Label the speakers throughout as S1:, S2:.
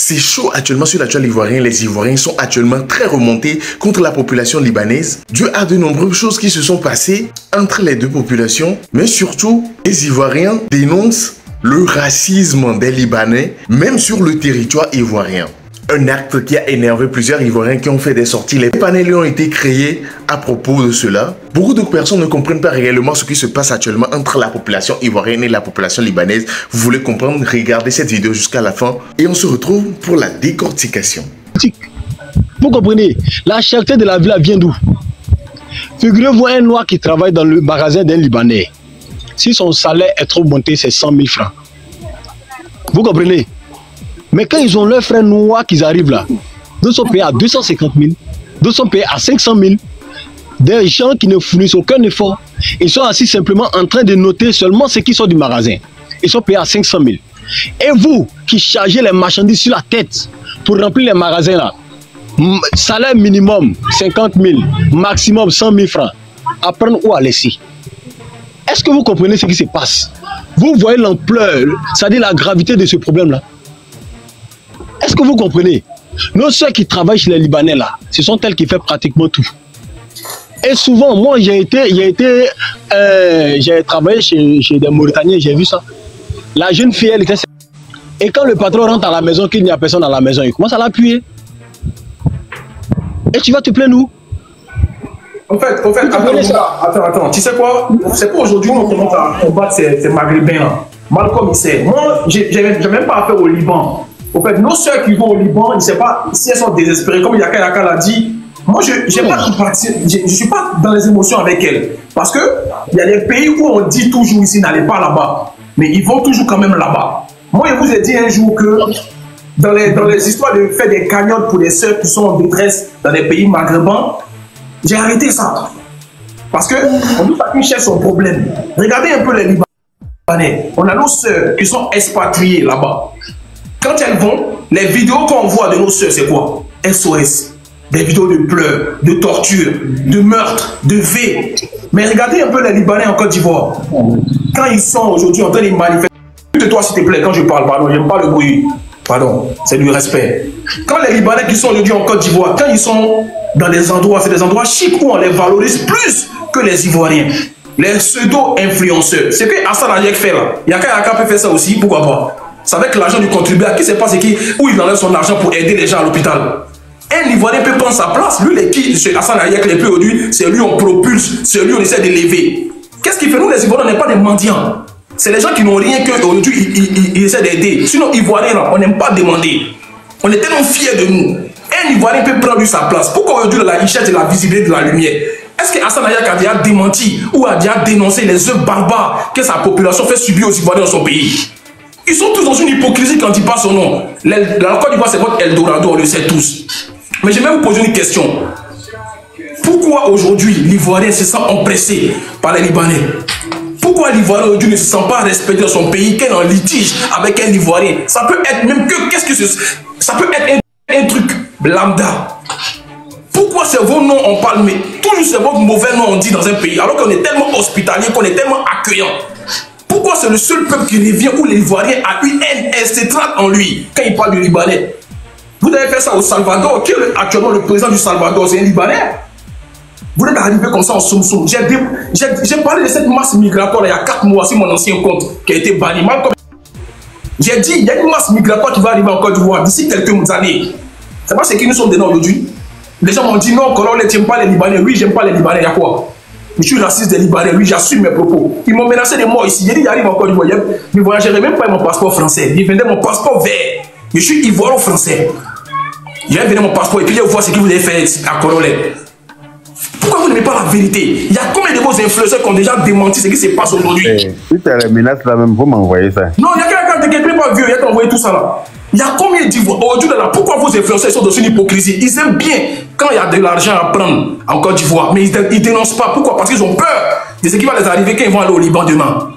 S1: C'est chaud actuellement sur la toile ivoirienne. Les Ivoiriens sont actuellement très remontés contre la population libanaise, dû à de nombreuses choses qui se sont passées entre les deux populations. Mais surtout, les Ivoiriens dénoncent le racisme des Libanais, même sur le territoire ivoirien. Un acte qui a énervé plusieurs Ivoiriens qui ont fait des sorties. Les panels ont été créés à propos de cela. Beaucoup de personnes ne comprennent pas réellement ce qui se passe actuellement entre la population ivoirienne et la population libanaise. Vous voulez comprendre? Regardez cette vidéo jusqu'à la fin et on se retrouve pour la décortication.
S2: Vous comprenez? La cherté de la vie vient d'où? Figurez-vous un noir qui travaille dans le magasin d'un Libanais. Si son salaire est trop monté, c'est 100 000 francs. Vous comprenez? Mais quand ils ont leurs frères noirs qui arrivent là, d'autres sont payés à 250 000, d'autres sont payés à 500 000. Des gens qui ne fournissent aucun effort. Ils sont assis simplement en train de noter seulement ce qui sort du magasin. Ils sont payés à 500 000. Et vous qui chargez les marchandises sur la tête pour remplir les magasins là, salaire minimum 50 000, maximum 100 000 francs, à prendre ou à laisser. Est-ce que vous comprenez ce qui se passe? Vous voyez l'ampleur, c'est-à-dire la gravité de ce problème-là? Est-ce que vous comprenez? Nos soeurs qui travaillent chez les Libanais là, ce sont elles qui font pratiquement tout. Et souvent, moi j'ai travaillé chez des Mauritaniens, j'ai vu ça. La jeune fille, elle était... Et quand le patron rentre à la maison, qu'il n'y a personne à la maison, il commence à l'appuyer. Et tu vas te plaindre où?
S3: En fait, attends, tu sais quoi? C'est pas aujourd'hui qu'on commence à combattre ces maghrébins là. Malcolm, il sait. Moi, j'ai même pas affaire au Liban. En fait, nos soeurs qui vont au Liban, ils ne savent pas si elles sont désespérées. Comme Yaka l'a dit, moi, je ne suis pas dans les émotions avec elles. Parce qu'il y a des pays où on dit toujours ici, n'allez pas là-bas. Mais ils vont toujours quand même là-bas. Moi, je vous ai dit un jour que dans les histoires de faire des cagnottes pour les soeurs qui sont en détresse dans les pays maghrébins, j'ai arrêté ça. Parce qu'on doit chacun cherche son problème. Regardez un peu les Libanais. On a nos soeurs qui sont expatriées là-bas. Quand elles vont, les vidéos qu'on voit de nos soeurs, c'est quoi? SOS. Des vidéos de pleurs, de torture, de meurtres, de V. Mais regardez un peu les Libanais en Côte d'Ivoire. Quand ils sont aujourd'hui en train de manifester, écoute-toi s'il te plaît quand je parle, pardon, j'aime pas le bruit. Pardon, c'est du respect. Quand les Libanais qui sont aujourd'hui en Côte d'Ivoire, quand ils sont dans des endroits, c'est des endroits chics où on les valorise plus que les Ivoiriens. Les pseudo-influenceurs. C'est que Hassan Ayek fait là. Yaka peut faire ça aussi, pourquoi pas? C'est avec l'argent du contribuable. Qui sait pas où il enlève son argent pour aider les gens à l'hôpital. Un Ivoirien peut prendre sa place. Lui, Hassan Ayek, les plus aujourd'hui, c'est lui on propulse, c'est lui on essaie de lever. Qu'est-ce qu'il fait? Nous, les Ivoiriens, on n'est pas des mendiants. C'est les gens qui n'ont rien qu'aujourd'hui, ils essaient d'aider. Sinon, Ivoiriens, on n'aime pas demander. On est tellement fiers de nous. Un Ivoirien peut prendre lui sa place. Pourquoi aujourd'hui, il cherche de la visibilité, de la lumière? Est-ce que Hassan Ayek a déjà démenti ou a déjà dénoncé les œuvres barbares que sa population fait subir aux Ivoiriens dans son pays? Ils sont tous dans une hypocrisie quand ils passent son nom. La Côte d'Ivoire, c'est votre Eldorado, on le sait tous. Mais je vais vous poser une question. Pourquoi aujourd'hui l'Ivoirien se sent oppressé par les Libanais? Pourquoi l'Ivoirien aujourd'hui ne se sent pas respecté dans son pays, qu'il est en litige avec un Ivoirien? Ça peut être même que, ça peut être un truc lambda. Pourquoi c'est vos noms on parle, mais toujours c'est votre mauvais nom on dit dans un pays, alors qu'on est tellement hospitalier, qu'on est tellement accueillant? Pourquoi c'est le seul peuple qui revient où l'Ivoirien a eu un cétrate en lui quand il parle du Libanais? Vous avez fait ça au Salvador. Qui est actuellement le président du Salvador? C'est un Libanais. Vous êtes arrivé comme ça en soum-soum. J'ai parlé de cette masse migratoire il y a 4 mois sur mon ancien compte qui a été banni. J'ai dit, il y a une masse migratoire qui va arriver en Côte d'Ivoire d'ici quelques années. C'est pas ce qui nous sont donnés aujourd'hui. Les gens m'ont dit non, qu'on ne tient pas les Libanais. Oui, j'aime pas les Libanais. Il y a quoi? Je suis raciste des Libanais, oui, j'assume mes propos. Ils m'ont menacé de mort ici. J'ai dit, j'arrive en Côte d'Ivoire. Je ne voyagerai même pas avec mon passeport français. Ils vendaient mon passeport vert. Je suis ivoiro-français. Je vais venir mon passeport et puis je vais voir ce que vous avez fait à Corolet. Pourquoi vous n'aimez pas la vérité? Il y a combien de vos influenceurs qui ont déjà démenti ce qui se passe aujourd'hui?
S4: Si tu as les menaces là même, vous m'envoyez ça.
S3: Non, il y a quelqu'un pas vieux, il y a envoyé tout ça là. Il y a combien d'Ivoiriens aujourd'hui là? Pourquoi vos influenceurs sont dans une hypocrisie? Ils aiment bien quand il y a de l'argent à prendre en Côte d'Ivoire, mais ils ne dénoncent pas. Pourquoi? Parce qu'ils ont peur de ce qui va les arriver quand ils vont aller au Liban demain.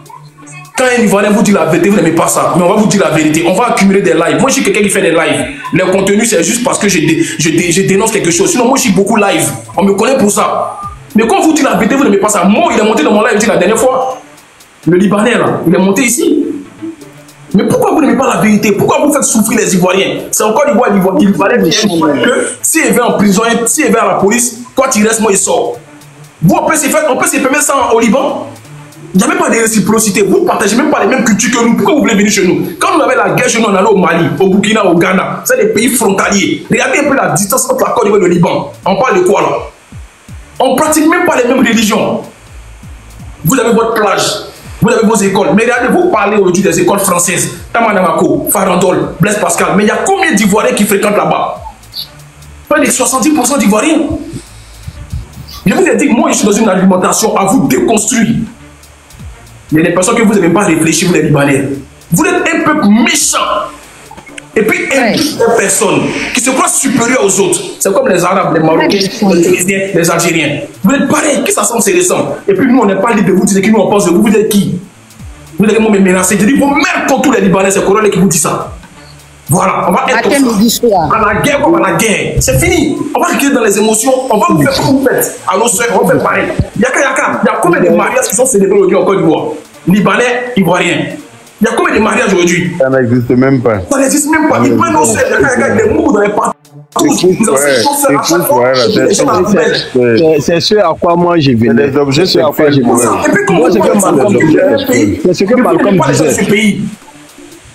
S3: Quand un Ivoirien vous dit la vérité, vous n'aimez pas ça. Mais on va vous dire la vérité. On va accumuler des lives. Moi, je suis quelqu'un qui fait des lives. Le contenu, c'est juste parce que je dénonce quelque chose. Sinon, moi, je suis beaucoup live. On me connaît pour ça. Mais quand vous dites la vérité, vous n'aimez pas ça. Moi, il est monté dans mon live la dernière fois. Le Libanais, là, il est monté ici. Mais pourquoi vous n'aimez pas la vérité? Pourquoi vous faites souffrir les Ivoiriens? C'est encore l'Ivoire, il fallait bien que s'il va en prison, s'il va à la police, toi tu restes, moi il sort. Vous, on peut se permettre ça au Liban? Il n'y a même pas de réciprocité. Vous ne partagez même pas les mêmes cultures que nous. Pourquoi vous voulez venir chez nous? Quand on avait la guerre chez nous, on allait au Mali, au Burkina, au Ghana. C'est des pays frontaliers. Regardez un peu la distance entre la Côte d'Ivoire et le Liban. On parle de quoi là? On ne pratique même pas les mêmes religions. Vous avez votre plage, vous avez vos écoles. Mais regardez, vous parlez aujourd'hui des écoles françaises. Tamanamako, Farandol, Blaise Pascal. Mais il y a combien d'Ivoiriens qui fréquentent là-bas? Pas les 70% d'Ivoiriens. Je vous ai dit que moi, je suis dans une argumentation à vous déconstruire. Il y a des personnes que vous n'avez pas réfléchi, vous les Libanais. Vous êtes un peu méchants. Et puis, une personne qui se croit supérieure aux autres. C'est comme les Arabes, les Marocains, les Tunisiens, les Algériens. Vous êtes pareil, qui s'assemble, c'est récent. Et puis, nous, on n'est pas libre de vous dire qui nous on pense de vous. Vous êtes qui? Vous allez me menacer. Je dis, vous même contre tous les Libanais, c'est Corona qui vous dit ça. Voilà, on va être à la guerre comme à la guerre. C'est fini. On va reculer dans les émotions. On va vous faire comme vous faites. À nos soeurs, on va faire pareil. Il y a combien de mariages qui sont célébrés aujourd'hui en Côte d'Ivoire? Libanais, Ivoiriens. Il y a combien de mariages aujourd'hui?
S4: Ça n'existe même pas.
S3: Ça n'existe même pas. Ils prennent nos soeurs, des mots dans les partout.
S2: C'est ce à quoi moi j'ai venu.
S4: C'est des objets
S2: à quoi j'ai venu. Moi, c'est ce que Malcolm disait.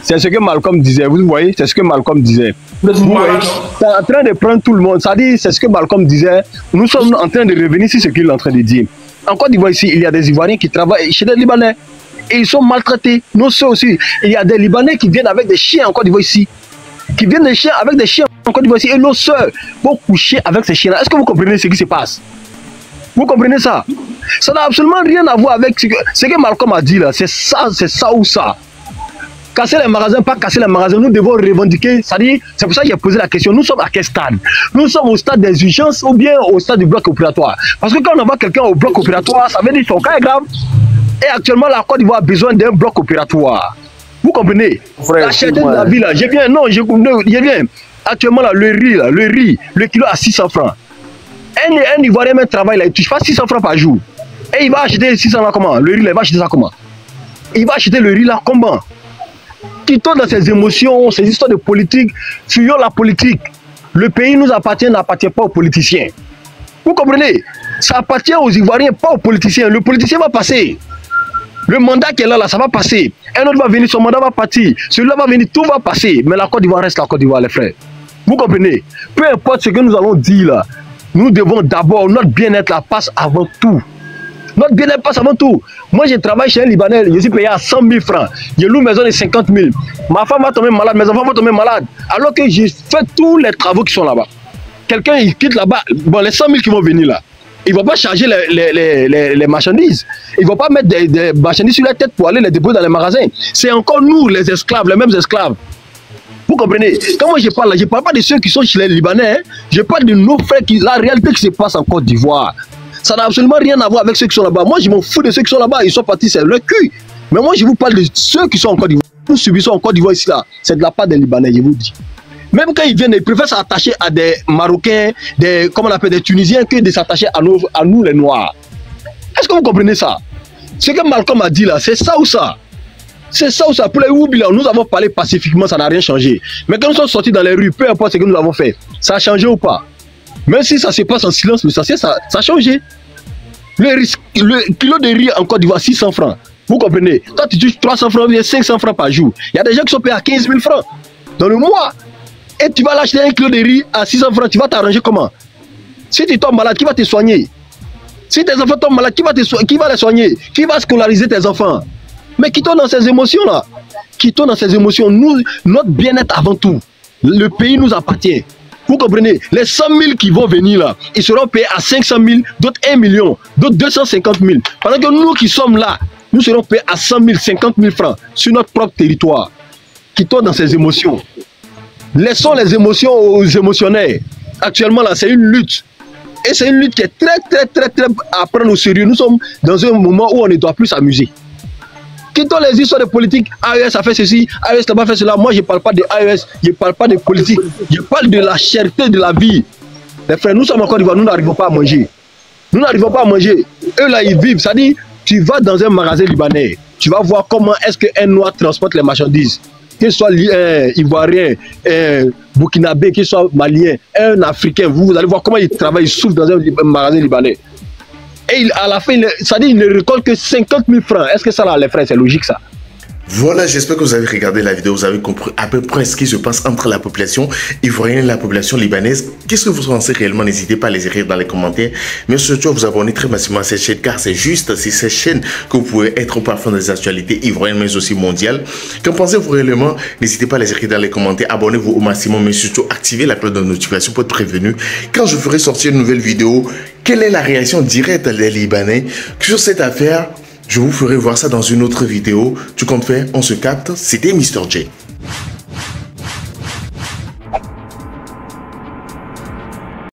S2: C'est ce que Malcolm disait, vous voyez, c'est ce que Malcolm disait. Vous voyez, c'est en train de prendre tout le monde. Ça dit, c'est ce que Malcolm disait. Nous sommes en train de revenir sur ce qu'il est en train de dire. En Côte d'Ivoire ici, il y a des Ivoiriens qui travaillent chez des Libanais. Et ils sont maltraités. Nous sommes aussi. Il y a des Libanais qui viennent avec des chiens en Côte d'Ivoire ici. Qui viennent avec des chiens en Côte d'Ivoire ici. Et nos soeurs vont coucher avec ces chiens-là. Est-ce que vous comprenez ce qui se passe? Vous comprenez ça? Ça n'a absolument rien à voir avec ce que Malcolm a dit là. C'est ça ou ça. Casser les magasins, pas casser les magasins, nous devons revendiquer. C'est pour ça que j'ai posé la question. Nous sommes à quel stade? Nous sommes au stade des urgences ou bien au stade du bloc opératoire? Parce que quand on envoie quelqu'un au bloc opératoire, ça veut dire que son cas est grave. Et actuellement, la Côte d'Ivoire a besoin d'un bloc opératoire. Vous comprenez? Frère, la cherté de la vie là, je viens. Actuellement, là, le riz, le kilo à 600 francs. Un Ivoirien même travaille là, il ne touche pas 600 francs par jour. Et il va acheter 600 là comment? Le riz là, il va acheter ça comment? Il va acheter le riz là comment? Quittons dans ces émotions, ces histoires de politique, fuyons la politique. Le pays nous appartient, n'appartient pas aux politiciens. Vous comprenez? Ça appartient aux Ivoiriens, pas aux politiciens. Le politicien va passer. Le mandat qui est là, ça va passer. Un autre va venir, son mandat va partir. Celui-là va venir, tout va passer. Mais la Côte d'Ivoire reste la Côte d'Ivoire, les frères. Vous comprenez? Peu importe ce que nous allons dire là, nous devons d'abord, notre bien-être là passe avant tout. Notre bien-être passe avant tout. Moi, je travaille chez un Libanais, je suis payé à 100 000 francs. Je loue une maison de 50 000. Ma femme va tomber malade, mes enfants vont tomber malades. Alors que j'ai fait tous les travaux qui sont là-bas. Quelqu'un, il quitte là-bas. Bon, les 100 000 qui vont venir là, ils ne vont pas charger les marchandises. Ils ne vont pas mettre des marchandises sur la tête pour aller les déposer dans les magasins. C'est encore nous, les esclaves, les mêmes esclaves. Vous comprenez? Quand moi je ne parle pas de ceux qui sont chez les Libanais. Hein. Je parle de nos frères, la réalité qui se passe en Côte d'Ivoire. Ça n'a absolument rien à voir avec ceux qui sont là-bas. Moi, je m'en fous de ceux qui sont là-bas. Ils sont partis, c'est leur cul. Mais moi, je vous parle de ceux qui sont en Côte d'Ivoire. Nous subissons en Côte d'Ivoire ici, là. C'est de la part des Libanais, je vous dis. Même quand ils viennent, ils préfèrent s'attacher à des Marocains, comment on appelle, des Tunisiens, que de s'attacher à nous, les Noirs. Est-ce que vous comprenez ça? Ce que Malcolm a dit là, c'est ça ou ça? C'est ça ou ça? Pour les Woubi, nous avons parlé pacifiquement, ça n'a rien changé. Mais quand nous sommes sortis dans les rues, peu importe ce que nous avons fait, ça a changé ou pas? Même si ça se passe en silence, mais ça a changé. Le kilo de riz en Côte d'Ivoire, 600 francs. Vous comprenez? Toi, tu touches 300 francs, 500 francs par jour. Il y a des gens qui sont payés à 15 000 francs dans le mois. Et tu vas l'acheter un kilo de riz à 600 francs. Tu vas t'arranger comment? Si tu tombes malade, qui va te soigner? Si tes enfants tombent malades, qui va les soigner? Qui va scolariser tes enfants? Mais quittons dans ces émotions-là. Quittons dans ces émotions. Nous, notre bien-être avant tout. Le pays nous appartient. Vous comprenez? Les 100 000 qui vont venir là, ils seront payés à 500 000, d'autres 1 million, d'autres 250 000. Pendant que nous qui sommes là, nous serons payés à 100 000, 50 000 francs sur notre propre territoire. Quittons dans ces émotions. Laissons les émotions aux émotionnaires. Actuellement là, c'est une lutte. Et c'est une lutte qui est très à prendre au sérieux. Nous sommes dans un moment où on ne doit plus s'amuser. Quittons les histoires de politique. AES a fait ceci, AES n'a pas fait cela. Moi, je ne parle pas de AES, je ne parle pas de politique. Je parle de la cherté de la vie. Les frères, nous sommes en Côte d'Ivoire, nous n'arrivons pas à manger. Nous n'arrivons pas à manger. Eux là, ils vivent. Ça dit, tu vas dans un magasin libanais, tu vas voir comment est-ce qu'un noir transporte les marchandises. qu'il soit ivoirien, burkinabé, qu'il soit malien, un africain, vous allez voir comment il travaille, il souffre dans un magasin libanais. Et à la fin, ça dit qu'il ne récolte que 50 000 francs. Est-ce que ça, là, les frères, c'est logique ça?
S1: Voilà, j'espère que vous avez regardé la vidéo, vous avez compris à peu près ce qui se passe entre la population ivoirienne et la population libanaise. Qu'est-ce que vous pensez réellement? N'hésitez pas à les écrire dans les commentaires. Mais surtout à vous abonner très massivement à cette chaîne, car c'est juste sur cette chaîne que vous pouvez être au parfum des actualités ivoiriennes, mais aussi mondiales. Qu'en pensez-vous réellement? N'hésitez pas à les écrire dans les commentaires. Abonnez-vous au maximum, mais surtout activez la cloche de notification pour être prévenu quand je ferai sortir une nouvelle vidéo. Quelle est la réaction directe des Libanais sur cette affaire? Je vous ferai voir ça dans une autre vidéo. Tu comptes faire? On se capte. C'était Mr. J.